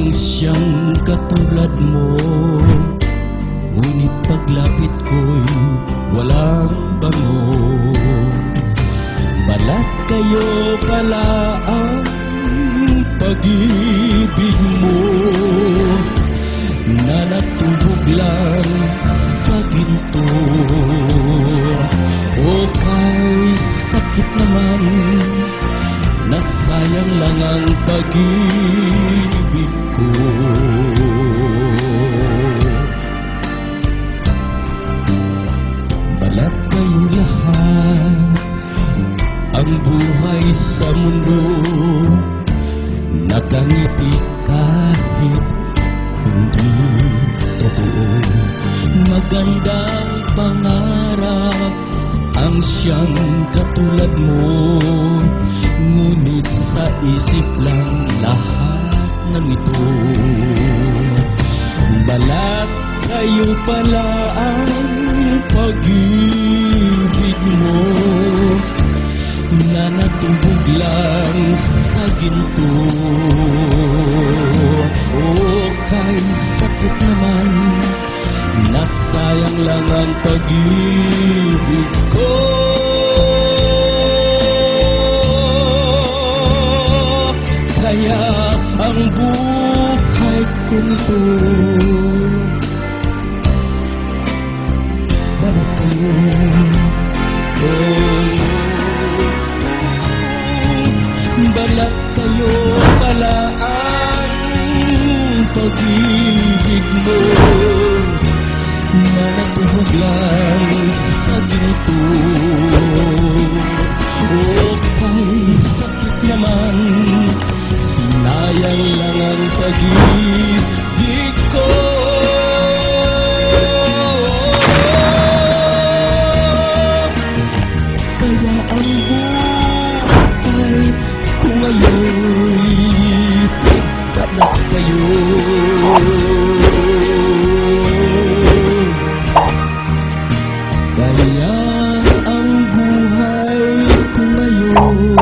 ang siyang katulad mo. Ngunit paglapit ko'y walang bango. Balat kayo pala ang pag-ibig mo na natubog lang sa ginto. O kay sakit naman, nasayang lang ang pag-ibig ko. Balat kayo lahat, ang buhay sa mundo, nakangiti kahit hindi totoo. Magandang pangarap ang siyang katulad mo, ngunit sa isip lang lahat ng ito. Balat kayo pala ang pag-ibig mo na natubog lang sa ginto. O kay sakit naman, nasayang lang ang pag-ibig ko. Kaya ang buhay kong ito, balat kayo, balat kayo pala ang pag-ibig mo na natubog lang sa ginto. O kay sakit naman, sinayang lang ang pag-ibig ko. Kaya ang buhay ko ngayon'y balat kayo. Kaya ang buhay ko ngayon